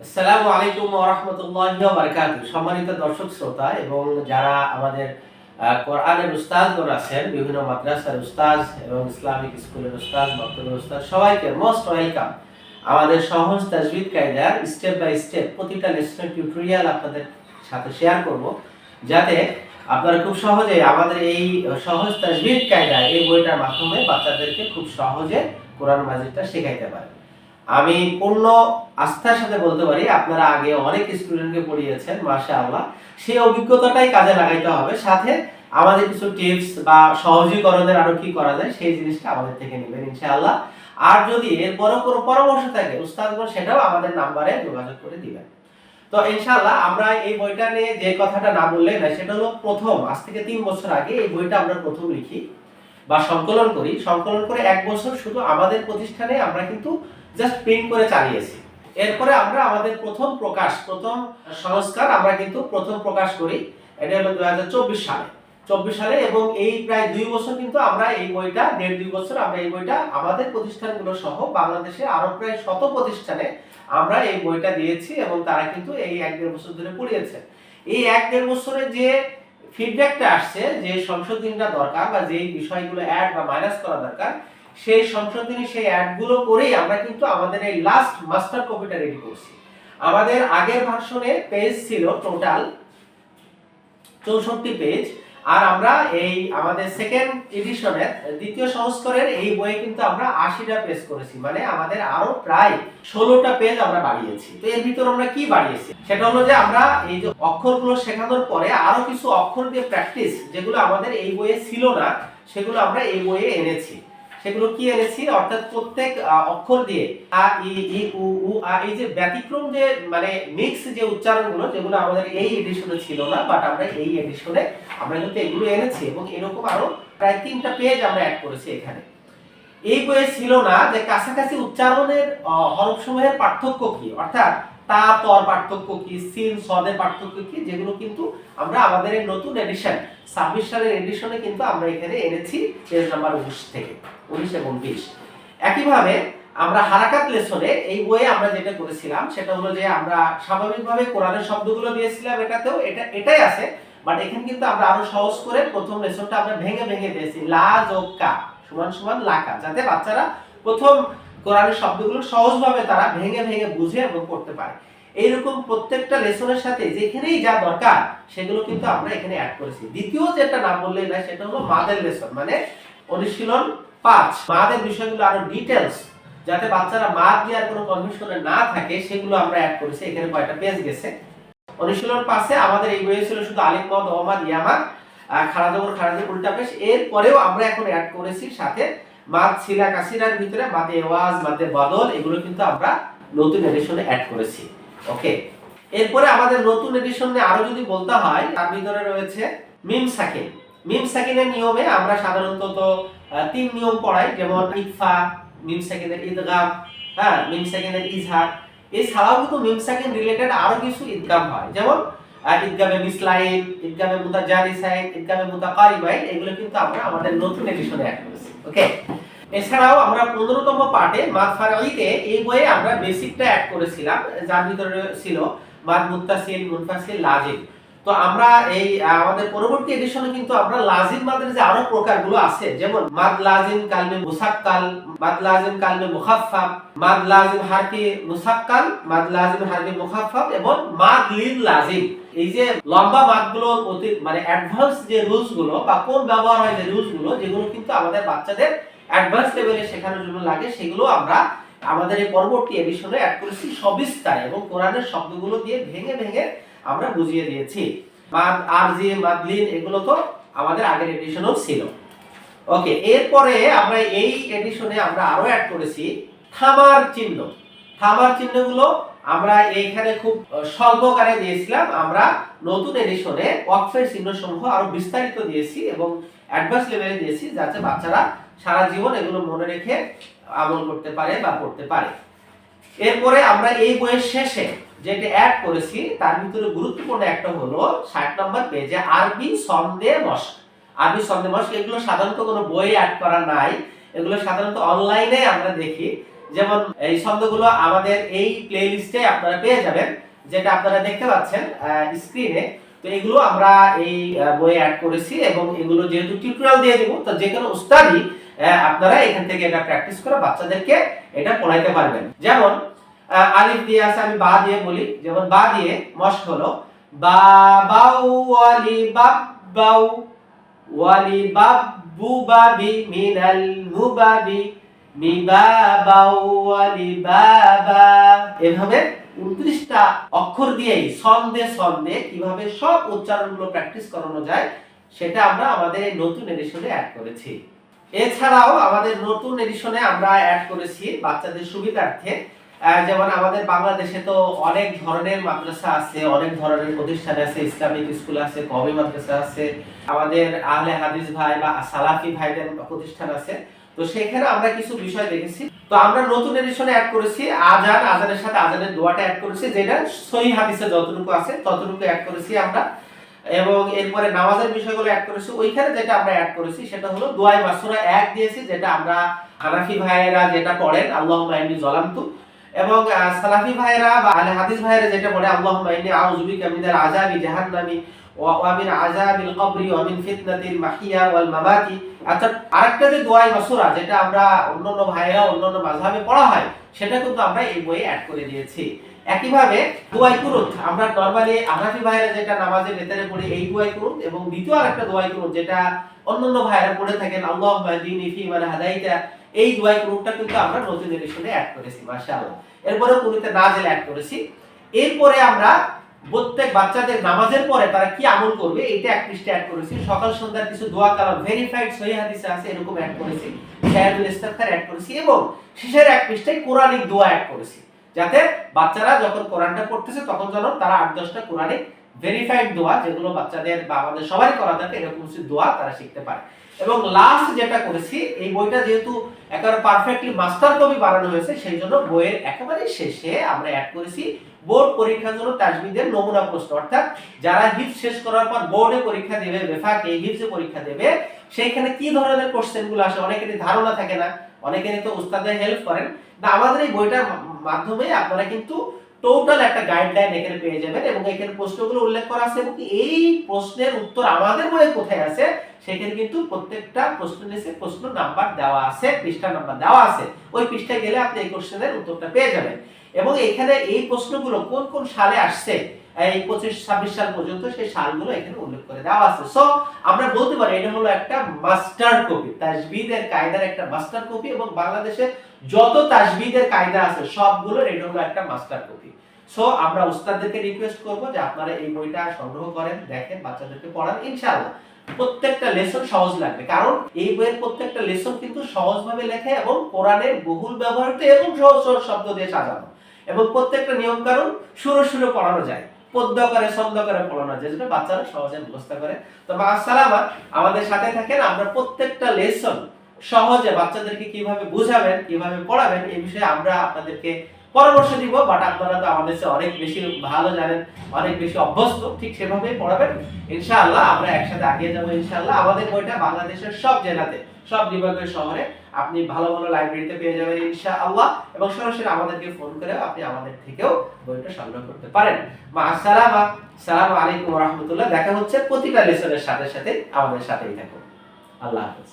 আসসালামু আলাইকুম ওয়া রাহমাতুল্লাহি ওয়া বারাকাতুহু। সম্মানিত দর্শক শ্রোতা এবং যারা আমাদের কোরআনের উস্তাদগণ আছেন, বিভিন্ন মাদ্রাসার উস্তাদ এবং ইসলামিক স্কুলের উস্তাদ, মক্তবের উস্তাদ, সবাইকে মোস্ট ওয়েলকাম। আমাদের সহজ তাজবিদ কায়দার স্টেপ বাই স্টেপ প্রতিটা লেসনের টিউটোরিয়াল আপনাদের সাথে শেয়ার করব, যাতে আপনারা খুব সহজে আমাদের এই সহজ তাজবিদ কায়দা এই বইটার মাধ্যমে বাচ্চাদেরকে খুব সহজে কোরআন মাজিদটা শেখাইতে পারেন। আমি পূর্ণ আস্থার সাথে বলতে পারি, আপনারা আগে অনেক স্টুডেন্টকে পড়িয়েছেন, মাশাআল্লাহ। সেই অভিজ্ঞতাটাই কাজে লাগাইতে হবে, সাথে আমাদের কিছু টিপস বা সহজীকরণের আরো কি করা যায় সেই জিনিসটা আমাদের থেকে নেবেন ইনশাআল্লাহ। আর যদি এরপরও কোনো পরামর্শ থাকে উস্তাদগণ, সেটাও আমাদের নাম্বারে যোগাযোগ করে দিবেন। তো ইনশাআল্লাহ আমরা এই বইটা নিয়ে যে কথাটা না বললে না, সেটা হলো প্রথম আজ থেকে 3 বছর আগে এই বইটা আমরা প্রথম লিখি বা সংকলন করি। সংকলন করে 1 বছর শুধু আমাদের প্রতিষ্ঠানে আমরা কিন্তু জাস্ট প্রিন্ট করে চালিয়েছি। এরপরে আমরা আমাদের প্রথম সংস্কার আমরা কিন্তু প্রথম প্রকাশ করি, এটা হলো 2024 সালে। 24 সালে, এবং এই প্রায় 2 বছর কিন্তু আমরা এই বইটা 1.5-2 বছর আমরা এই বইটা আমাদের প্রতিষ্ঠানগুলো সহ বাংলাদেশের আরো প্রায় 100 প্রতিষ্ঠানে আমরা এই বইটা দিয়েছি, এবং তারা কিন্তু এই 1-1.5 বছর ধরে পড়িয়েছে। এই 1-1.5 বছরে যে ফিডব্যাকটা আসছে, যে সংশোধনীটা দরকার বা যেই বিষয়গুলো অ্যাড বা মাইনাস করা দরকার, সেই সংশোধনী সেই অ্যাডগুলো করেই আমরা কিন্তু আমাদের এই লাস্ট মাস্টার কপিটা রেডি করছি। আমাদের আগের ভার্সনে পেজ ছিল টোটাল 64 পেজ, আর আমরা এই আমাদের সেকেন্ড এডিশনের দ্বিতীয় সংস্করণের এই বইয়ে কিন্তু আমরা 80টা পেজ করেছি, মানে আমাদের আরো প্রায় 16টা পেজ আমরা বাড়িয়েছি। তো এর ভিতর আমরা কি বাড়িয়েছি, সেটা হলো যে আমরা এই যে অক্ষরগুলো শেখানোর পরে আরো কিছু অক্ষর দিয়ে প্র্যাকটিস, যেগুলো আমাদের এই বইয়ে ছিল না, সেগুলো আমরা এই বইয়ে এনেছি। সেগুলো কি এনেছি, অর্থাৎ প্রত্যেক অক্ষর দিয়ে আ ই ই উ উ আ, এই যে ব্যতিক্রম যে মানে মিক্স যে উচ্চারণগুলো, যেগুলো আমাদের এই এডিশনে ছিল না, বাট আমরা এই এডিশনে আমরা কিন্তু এগুলো এনেছি, এবং এরকম আরো প্রায় 3টা পেজ আমরা অ্যাড করেছি এখানে। এই বইয়ে ছিল না যে কাছাকাছি উচ্চারণের হরফসমূহের পার্থক্য কি, অর্থাৎ তা তর পার্থক্য কি, সিন সদের পার্থক্য কি, যেগুলো কিন্তু আমরা আমাদের এই নতুন এডিশন 26 সালের এডিশনে কিন্তু আমরা এখানে এনেছি পেজ নাম্বার 19 থেকে 19 এবং 20। একইভাবে আমরা হারাকাত লেসনে এই বইয়ে আমরা যেটা করেছিলাম, সেটা হলো যে আমরা স্বাভাবিকভাবে কোরআনের শব্দগুলো দিয়েছিলাম, এটাতেও এটাই আছে, বাট এখানে কিন্তু আমরা আরো সহজ করে প্রথম লেসনটা আমরা ভেঙে ভেঙে দিয়েছি, লা যোগ কা সমান সমান লাকা, যাতে বাচ্চারা প্রথম কোরআনের শব্দগুলো সহজভাবে তারা ভেঙে ভেঙে বুঝে এবং পড়তে পারে। এইরকম প্রত্যেকটা লেসনের সাথে যেখানেই যা দরকার সেগুলো কিন্তু আমরা এখানে অ্যাড করেছি। দ্বিতীয় যেটা না বললেই না, সেটা হলো মাদের লেসন, মানে অনুশীলন 5। মাদের বিষয়গুলো আরো ডিটেইলস, যাতে বাচ্চারা মাদ নিয়ে আর কোনো কনফিউশনে না থাকে, সেগুলো আমরা অ্যাড করেছি। এখানে কয়টা পেজ গেছে অনুশীলন 5-এ আমাদের এই বইয়ে ছিল শুধু আলিফ মদ ওমাদ ইয়ামাদ খাড়া জবর খাড়া জবর উল্টা পেশ। এরপরেও আমরা এখন অ্যাড করেছি সাথে মাদ সিলা কাসিরার ভিতরে মাদে ওয়াজ মাদে বদল, এগুলো কিন্তু আমরা নতুন এডিশনে অ্যাড করেছি। ওকে, এরপরে আমাদের নতুন এডিশনে আরো যদি বলতে হয়, তার ভিতরে রয়েছে মিম সাকিন। মিম সাকিনের নিয়মে আমরা সাধারণত 3 নিয়ম পড়াই, যেমন ইকফা, মিম সাকিনের ইদগাম, হ্যাঁ, মিম সাকিনের ইজহার। এছাড়াও কিন্তু মিম সাকিন রিলেটেড আরো কিছু ইদগাম হয়, যেমন ইদগামে মিসলাইন, ইদগামে মুতাজানিসাইন, ইদগামে মুতাকারিবাইন, এগুলো কিন্তু আমরা আমাদের নতুন এডিশনে অ্যাড করেছি। ওকে, এছাড়াও আমরা 15তম পার্টে মাদ ফারাইতে এই বইয়ে আমরা বেসিকটা অ্যাড করেছিলাম, যার ভিতরে ছিল মাদ মুত্তাসিল, মুনফাসিল, লাজিম। তো আমরা এই আমাদের পরবর্তী এডিশনে কিন্তু আমরা লাজিম মাদের যে আরো প্রকারগুলো আছে, যেমন মাদ লাজিম কালমে মুসাক্কাল, মাদ লাজিম কালমে মুখাফফাফ, মাদ লাজিম হারফি মুসাক্কাল, মাদ লাজিম হারফি মুখাফফাফ, এবং মাদ লিল লাজিম। এই যে লম্বা মাদগুলোর অতি মানে অ্যাডভান্স যে রুলস গুলো বা কোন ব্যবহার হয় যে রুলস গুলো, যেগুলো কিন্তু আমাদের বাচ্চাদের অ্যাডভান্স লেভেলে শেখানোর জন্য লাগে, সেগুলো আমরা আমাদের এই পরবর্তী এডিশনে অ্যাড করেছি সবিস্তারে, এবং কোরআনের শব্দগুলো দিয়ে ভেঙে ভেঙে আমরা বুঝিয়ে দিয়েছি। মাদ আরজি, মাদলিন, এগুলো তো আমাদের আগের এডিশনেও ছিল। ওকে, এরপরে আমরা এই এডিশনে আমরা আরো অ্যাড করেছি থামার চিহ্ন। থামার চিহ্নগুলো আমরা এইখানে খুব স্বল্পকারে দিয়েছিলাম, আমরা নতুন এডিশনে ওয়াকফের চিহ্ন সমূহ আরো বিস্তারিত দিয়েছি এবং অ্যাডভান্স লেভেলে দিয়েছি, যাতে বাচ্চারা সারা জীবন এগুলো মনে রেখে আমল করতে পারে বা পড়তে পারে। এরপরে আমরা এই বইয়ের শেষে যেটা অ্যাড করেছি, তার ভিতরে গুরুত্বপূর্ণ একটা হলো 60 নম্বর পেজে আরবি ছন্দে মশক। আরবি ছন্দে মশক এগুলো সাধারণত কোনো বই অ্যাড করা নাই, এগুলো সাধারণত অনলাইনে আমরা দেখি যেমন এই ছন্দগুলো আমাদের এই প্লে লিস্টে আপনারা পেয়ে যাবেন, যেটা আপনারা দেখতে পাচ্ছেন স্ক্রিনে। তো এগুলো আমরা এই বইয়ে অ্যাড করেছি এবং এগুলো যেহেতু টিউটোরিয়াল দিয়ে দেব, তো যে কোনো উস্তাদই আপনারা এখান থেকে এটা প্র্যাকটিস করে বাচ্চাদেরকে এটা পড়াইতে পারবেন। যেমন আলিফ দিয়ে আছে, আমি বা দিয়ে বলি। যেমন বা দিয়ে মশক হলো বা বাউ ওয়ালি বাবাউ ওয়ালি বাবু বাবি মিনাল মুবাবি মিবা বাউ ওয়ালি বাবা। এভাবে 29টা অক্ষর দিয়েই ছন্দে ছন্দে কিভাবে সব উচ্চারণগুলো প্র্যাকটিস করানো যায় সেটা আমরা আমাদের এই নতুন এডিশনে অ্যাড করেছি। এছাড়াও আমাদের নতুন এডিশনে আমরা অ্যাড করেছি বাচ্চাদের সুবিধার্থে, যেমন আমাদের বাংলাদেশে তো অনেক ধরনের মাদ্রাসা আছে, অনেক ধরনের প্রতিষ্ঠান আছে, ইসলামিক স্কুল আছে, কওমি মাদ্রাসা আছে, আমাদের আহলে হাদিস ভাই বা সালাফি ভাইদের প্রতিষ্ঠান আছে। তো সেখানে আমরা কিছু বিষয় দেখেছি। তো আমরা নতুন এডিশনে অ্যাড করেছি আজানের সাথে আজানের দোয়াটা অ্যাড করেছি, যেটা সহিহ হাদিসে যতটুকু আছে ততটুকু অ্যাড করেছি আমরা। এবং এরপরে নামাজের বিষয়গুলো অ্যাড করেছি। ওইখানে যেটা আমরা অ্যাড করেছি সেটা হলো দোয়ায়ে মাসুরা 1 দিয়েছি, যেটা আমরা হানাফি ভাইয়েরা যেটা পড়েন আল্লাহুম্মা ইন্নী যালামতু, এবং সালাফি ভাইয়েরা বা আহলে হাদিস ভাইয়েরা যেটা পড়ে আল্লাহুম্মা ইন্নী আউযু বিকা মিনাল আযাবি জাহান্নামি ওয়া মিন আযাবিল কবরি ওয়া মিন ফিতনাতিল মাহিয়া ওয়াল মামাতি। অর্থাৎ আরেকটা যে দোয়ায়ে মাসুরা যেটা আমরা অন্যান্য ভাইয়েরা অন্যান্য মাযহাবে পড়া হয় সেটা কিন্তু আমরা এই বইয়ে অ্যাড করে দিয়েছি। একইভাবে দোয়ায়ে কুনুত আমরা নরমালি হানাফি ভাইয়েরা যেটা নামাজের ভেতরে পড়ি এই দোয়ায়ে কুনুত, এবং দ্বিতীয় আরেকটা দোয়ায়ে কুনুত যেটা অন্যান্য ভাইয়েরা পড়ে থাকেন আল্লাহুম্মা হদিনি ফিমান হাদাইতা, এই দোয়ায়ে কুনুতটা কিন্তু আমরা নতুন এডিশনে অ্যাড করেছি মাশাআল্লাহ। এরপরে কুনুতে নাজিল অ্যাড করেছি। এরপরে আমরা প্রত্যেক বাচ্চাদের নামাজের পরে তারা কি আমল করবে এটা এক পৃষ্ঠা অ্যাড করেছি। সকাল সন্ধ্যার কিছু দোয়া কালাম ভেরিফাইড সহিহ হাদিসে আছে এরকম অ্যাড করেছি, শায়াদুল ইস্তিগফার অ্যাড করেছি, এবং শেষের এক পৃষ্ঠায় কোরআনিক দোয়া অ্যাড করেছি, যাতে বাচ্চারা যখন কোরআনটা পড়তেছে তখন যেন তারা 8-10টা কোরআনিক ভেরিফাইড দোয়া, যেগুলো বাচ্চাদের বা আমাদের সবারই করা থাকে এরকম কিছু দোয়া তারা শিখতে পারে। এবং লাস্ট যেটা করেছি, এই বইটা যেহেতু একেবারে পারফেক্টলি মাস্টার কপি বানানো হয়েছে সেই জন্য বইয়ের একেবারে শেষে আমরা অ্যাড করেছি বোর্ড পরীক্ষার জন্য তাজবিদের নমুনা প্রশ্ন। অর্থাৎ যারা হিফজ শেষ করার পর বোর্ডে পরীক্ষা দেবে, বেফাকে হিফজে পরীক্ষা দেবে, সেইখানে কি ধরনের কোশ্চেনগুলো আসে অনেকেরই ধারণা থাকে না, অনেকেরই তো উস্তাদের হেল্প করেন না। আমাদের এই বইটার মাধ্যমে আপনারা কিন্তু টোটাল একটা গাইডলাইন এখানে পেয়ে যাবেন, এবং এখানে প্রশ্নগুলো উল্লেখ করা আছে, এবং এই প্রশ্নের উত্তর আমাদের বইয়ে কোথায় আছে সেখানে কিন্তু প্রত্যেকটা প্রশ্নের নিচে প্রশ্ন নাম্বার দেওয়া আছে, পৃষ্ঠা নাম্বার দেওয়া আছে। ওই পৃষ্ঠায় গেলে আপনি এই কোশ্চেনের উত্তরটা পেয়ে যাবেন। এবং এখানে এই প্রশ্নগুলো কোন কোন সালে আসছে এই 25-26 সাল পর্যন্ত সেই সালগুলো এখানে উল্লেখ করে দেওয়া আছে। সো আমরা বলতে পারি এটা হলো একটা মাস্টার কপি, তাজবিদের কায়দার একটা মাস্টার কপি, এবং বাংলাদেশে যত তাজবিদের কায়দা আছে সবগুলোর এটা হলো একটা মাস্টার কপি। সো আমরা উস্তাদদেরকে রিকোয়েস্ট করব যে আপনারা এই বইটা সংগ্রহ করেন, দেখেন, বাচ্চাদেরকে পড়ান। ইনশাআল্লাহ প্রত্যেকটা লেসন সহজ লাগবে, কারণ এই বইয়ের প্রত্যেকটা লেসন কিন্তু সহজভাবে লেখা এবং কোরআনের বহুল ব্যবহৃত এবং সহজ সহজ শব্দ দিয়ে সাজানো, এবং প্রত্যেকটা নিয়ম কানুন সুরে সুরে পড়ানো যায়, পদ্য করে ছন্দ করে পড়ানো যায়, যেটা বাচ্চারা সহজে মুখস্থ করে। তো মাশাআল্লাহ আমাদের সাথে থাকেন, আমরা প্রত্যেকটা লেসন সহজে বাচ্চাদেরকে কিভাবে বুঝাবেন, কিভাবে পড়াবেন এই বিষয়ে আমরা আপনাদেরকে পরামর্শ দিব। বাট আপনারা তো আমাদের চেয়ে অনেক বেশি ভালো জানেন, অনেক বেশি অভ্যস্ত, ঠিক সেভাবেই পড়াবেন। ইনশাআল্লাহ আমরা একসাথে এগিয়ে যাবো ইনশাআল্লাহ। আমাদের বইটা বাংলাদেশের সব জেলাতে, সব বিভাগের শহরে আপনি ভালো ভালো লাইব্রেরিতে পেয়ে যাবেন ইনশাআল্লাহ, এবং সরাসরি আমাদেরকে ফোন করে আপনি আমাদের থেকেও বইটা সংগ্রহ করতে পারেন। মাআসসালামা, আসসালামু আলাইকুম ওয়া রাহমাতুল্লাহ। দেখা হচ্ছে প্রতিটা লেসনের সাথে সাথে, আমাদের সাথেই থাকুন। আল্লাহ হাফেজ।